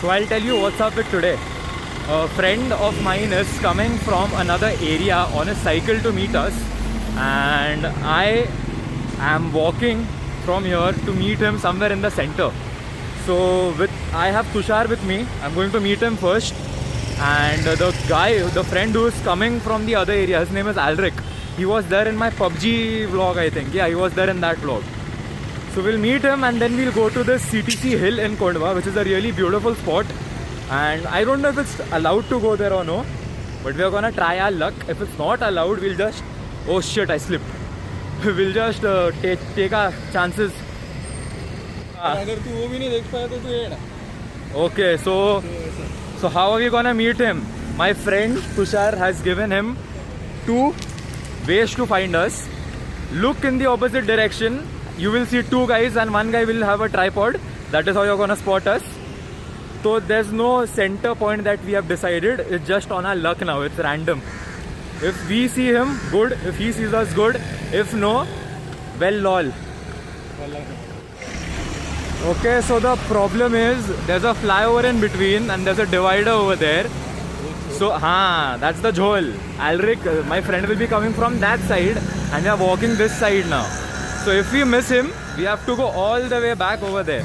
So I'll tell you what's up with today. A friend of mine is coming from another area on a cycle to meet us, and I am walking from here to meet him somewhere in the center. So I have Tushar with me. I'm going to meet him first, and the friend who is coming from the other area, his name is Alric. He was there in my PUBG vlog, I think. Yeah, he was there in that vlog. So we'll meet him and then we'll go to this CTC hill in Kondwa, which is a really beautiful spot. And I don't know if it's allowed to go there or no, but we're gonna try our luck. If it's not allowed, we'll just... Oh shit, I slipped. We'll just take our chances. अगर तू वो भी नहीं देख पाया तो तू ये ना. Okay, so how are we gonna meet him? My friend Tushar has given him 2 ways to find us. Look in the opposite direction. You will see 2 guys and 1 guy will have a tripod. That is how you're gonna spot us. So there's no center point that we have decided. It's just on our luck now. It's random. If we see him, good. If he sees us, good. If no, well, lol. Okay, so the problem is there's a flyover in between and there's a divider over there. So, that's the Jhol. Alric, my friend, will be coming from that side and we are walking this side now. So if we miss him, we have to go all the way back over there.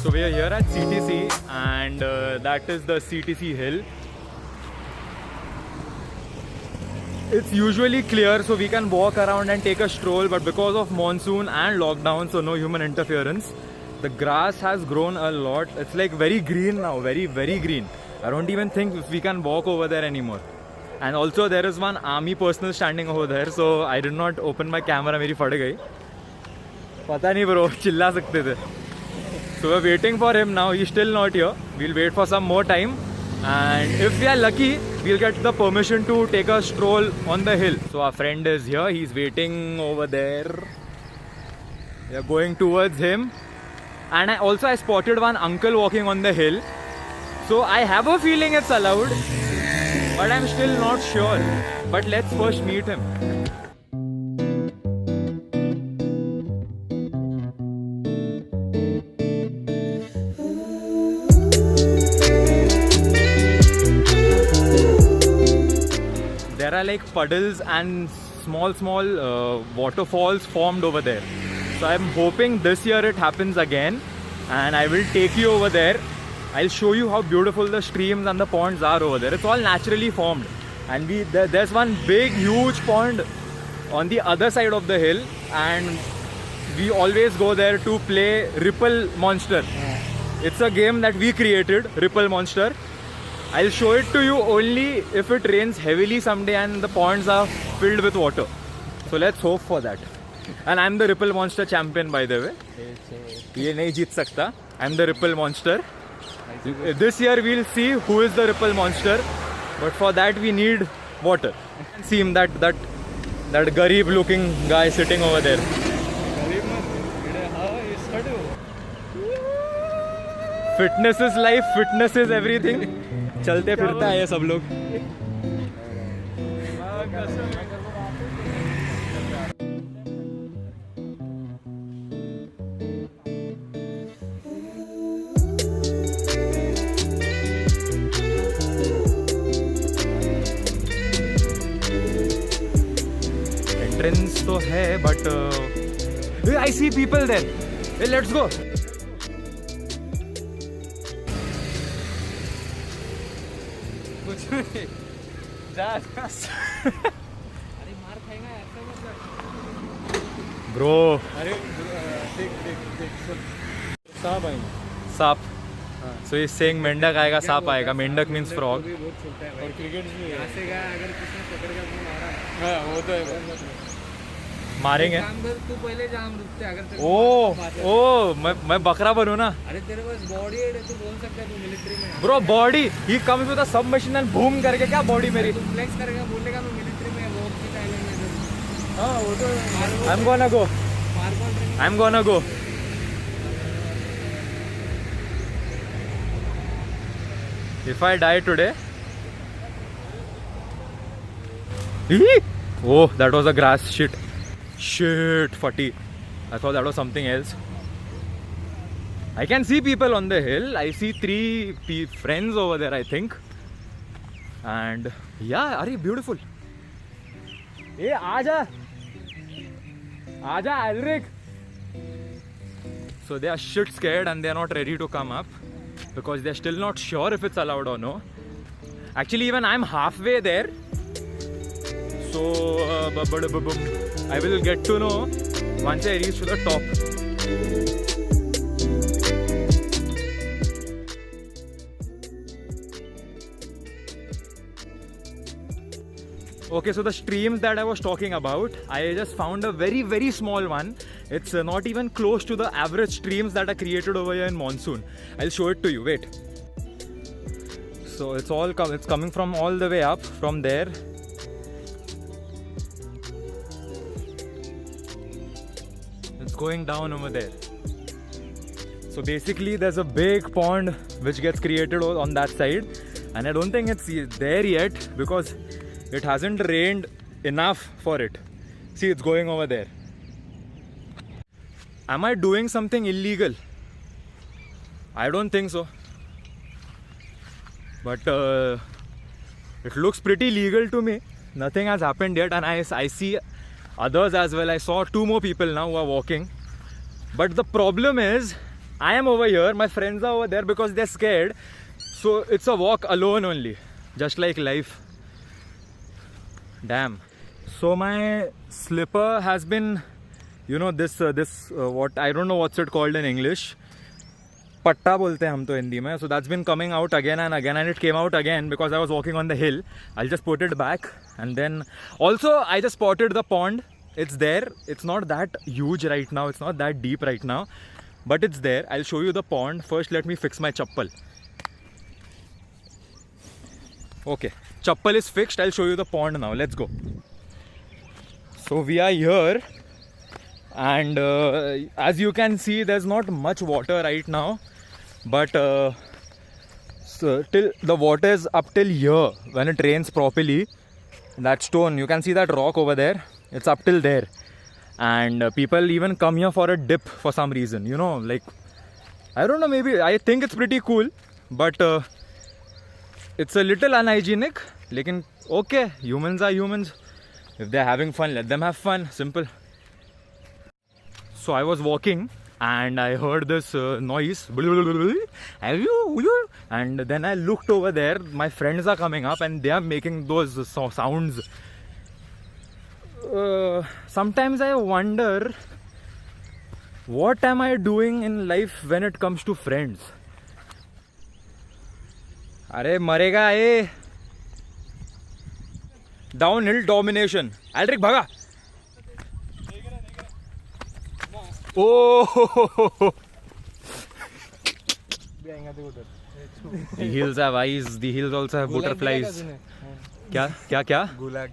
So we are here at CTC and that is the CTC hill. It's usually clear so we can walk around and take a stroll, but because of monsoon and lockdown, so no human interference, the grass has grown a lot. It's like very green now, very green. I don't even think if we can walk over there anymore. And also there is one army personnel standing over there, so I did not open my camera, मेरी फट गई. पता नहीं bro, चिल्ला सकते थे. So we're waiting for him now. He's still not here. We'll wait for some more time. And if we are lucky, we'll get the permission to take a stroll on the hill. So our friend is here. He's waiting over there. We are going towards him. And I spotted one uncle walking on the hill. So I have a feeling it's allowed. But I'm still not sure. But let's first meet him. There are like puddles and small waterfalls formed over there. So I'm hoping this year it happens again and I will take you over there. I'll show you how beautiful the streams and the ponds are over there. It's all naturally formed. And there's one big huge pond on the other side of the hill and we always go there to play Ripple Monster. It's a game that we created, Ripple Monster. I'll show it to you only if it rains heavily someday and the ponds are filled with water. So let's hope for that. And I'm the Ripple Monster champion, by the way. ये नहीं जीत सकता. I'm the Ripple Monster. This year we'll see who is the Ripple Monster. But for that we need water. See him, that garib looking guy sitting over there. Fitness is life, fitness is everything. चलते फिरता है ये सब लोग. Entrance तो है, but I see people there. Hey, let's go. Bro. सांप. So he's saying मेंढक आएगा, सांप आएगा. मेंढक means frog. और क्रिकेट में यहाँ से गया, अगर किसी ने पकड़ के अपने मारा, हाँ वो तो है. मारेंगे. तू पहले जा, हम रुकते अगर. ओ मैं बकरा बनूं ना. अरे तेरे पास बॉडी है, तू बोल सकता है तू मिलिट्री में. Bro body, he comes with a submachine and boom करके क्या बॉडी मेरी. तू फ्लेक्स करेगा, बोलेगा मैं मिलिट्री में, वो भी टाइलेंट में. हां वो तो. I am gonna go. I'm gonna go. If I die today. Oh, that was a grass. Shit, Fatty. I thought that was something else. I can see people on the hill. I see 3 friends over there, I think. And yeah, are beautiful. Hey, Aja, Alric. So they are shit scared and they are not ready to come up because they're still not sure if it's allowed or no. Actually, even I'm halfway there. So I will get to know once I reach to the top. Okay, so the streams that I was talking about, I just found a very, very small one. It's not even close to the average streams that are created over here in monsoon. I'll show it to you. Wait. So it's coming from all the way up from there. It's going down over there. So basically, there's a big pond which gets created on that side, and I don't think it's there yet because it hasn't rained enough for it. See, it's going over there. Am I doing something illegal? I don't think so. But it looks pretty legal to me. Nothing has happened yet, and I see others as well. I saw 2 more people now who are walking. But the problem is, I am over here, my friends are over there because they're scared. So it's a walk alone only, just like life. Damn. So my slipper has been, you know, this what I don't know what's it called in English. Patta bolte hum to Hindi mein. So that's been coming out again and again, and it came out again because I was walking on the hill. I'll just put it back, and then also I just spotted the pond. It's there. It's not that huge right now. It's not that deep right now, but it's there. I'll show you the pond. First, let me fix my chappal. Okay. Chappal is fixed. I'll show you the pond now. Let's go. So we are here, and as you can see, there's not much water right now, but so till the water is up till here when it rains properly. That stone, you can see that rock over there. It's up till there, and people even come here for a dip for some reason. You know, like I don't know. Maybe I think it's pretty cool, but it's a little unhygienic. Lekin okay, humans are humans. If they're having fun, let them have fun. Simple. So I was walking and I heard this noise. And then I looked over there. My friends are coming up and they are making those sounds. Sometimes I wonder, what am I doing in life when it comes to friends? Arey marega eh. Downhill domination. Alric bhaga. Oh. The hills have eyes. The hills also have butterflies. Kya? Kya? Kya? Gulag.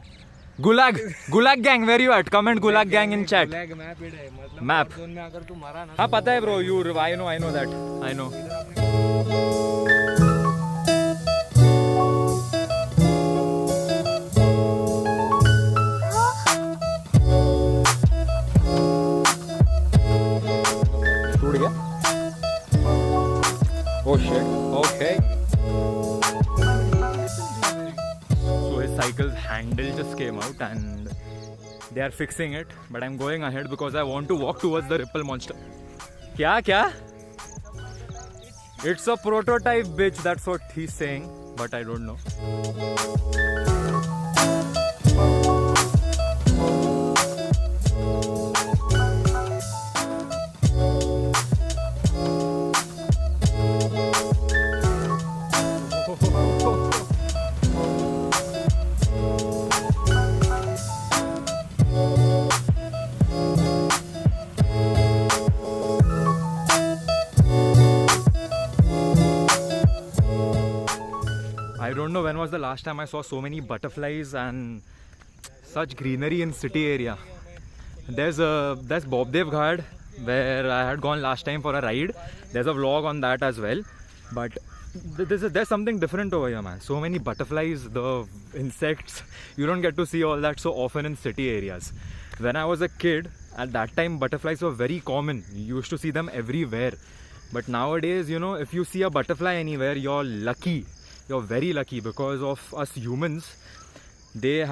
Gulag. Gulag gang. Where you at? Comment Gulag gang in chat. Gulag map it है मतलब Map. Zone में अगर तू मरा ना हाँ पता है bro. I know that. I know. टूट गया? Oh shit. Okay. So his cycle's handle just came out and they are fixing it, but I'm going ahead because I want to walk towards the Ripple monster. Kya? It's a prototype, bitch. That's what he's saying, but I don't know. I don't know when was the last time I saw so many butterflies and such greenery in city area. there's Bobdev Ghat where I had gone last time for a ride. There's a vlog on that as well. But there's something different over here, man. So many butterflies, the insects. You don't get to see all that so often in city areas. When I was a kid, at that time butterflies were very common. You used to see them everywhere. But nowadays, you know, if you see a butterfly anywhere, you're lucky. You're very lucky, because of us humans. Their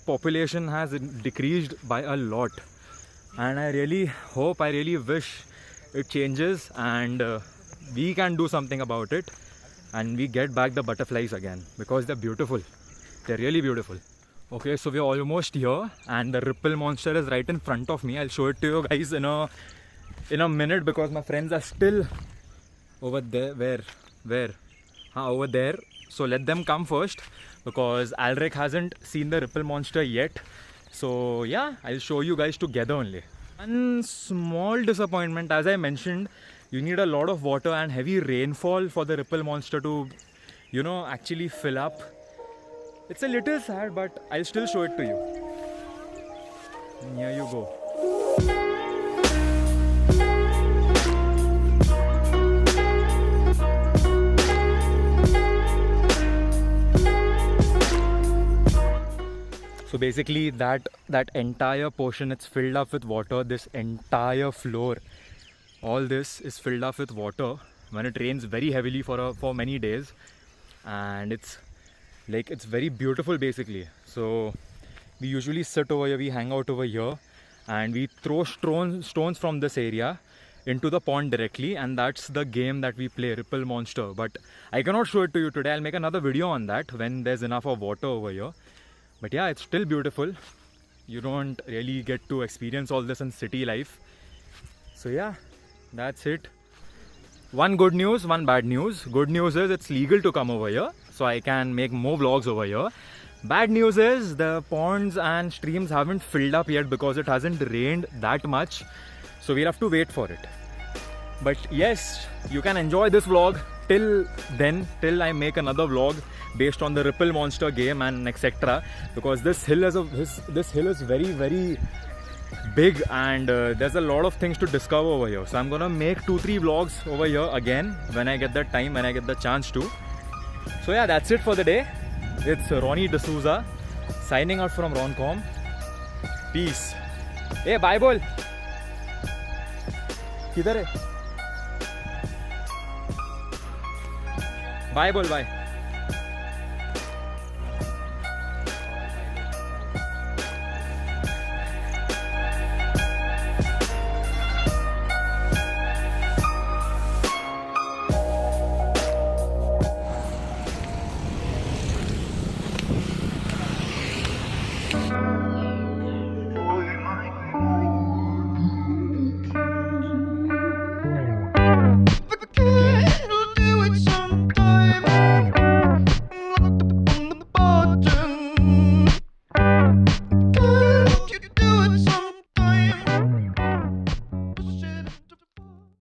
population has decreased by a lot. And I really hope, I really wish it changes and we can do something about it and we get back the butterflies again, because they're beautiful. They're really beautiful. Okay, so we're almost here and the Ripple Monster is right in front of me. I'll show it to you guys in a minute, because my friends are still over there. Where? Over there. So let them come first, because Alric hasn't seen the Ripple Monster yet. So yeah, I'll show you guys together only. One small disappointment, as I mentioned, you need a lot of water and heavy rainfall for the Ripple Monster to, you know, actually fill up. It's a little sad, but I'll still show it to you. And here you go. So basically that entire portion, it's filled up with water. This entire floor, all this is filled up with water when it rains very heavily for many days, and it's very beautiful basically. So we usually sit over here, we hang out over here, and we throw stones from this area into the pond directly, and that's the game that we play, Ripple Monster. But I cannot show it to you today. I'll make another video on that when there's enough of water over here. But yeah, it's still beautiful. You don't really get to experience all this in city life. So yeah, that's it. One good news, one bad news. Good news is it's legal to come over here, so I can make more vlogs over here. Bad news is the ponds and streams haven't filled up yet because it hasn't rained that much. So we'll have to wait for it. But yes, you can enjoy this vlog till then, till I make another vlog based on the Ripple Monster game and etc. Because this hill is very, very big, and there's a lot of things to discover over here. So I'm gonna make 2-3 vlogs over here again when I get the time, when I get the chance to. So yeah, that's it for the day. It's Ronnie D'Souza signing out from Roncom. Peace. Hey, bye bol. किधर है? Bye bol, bye.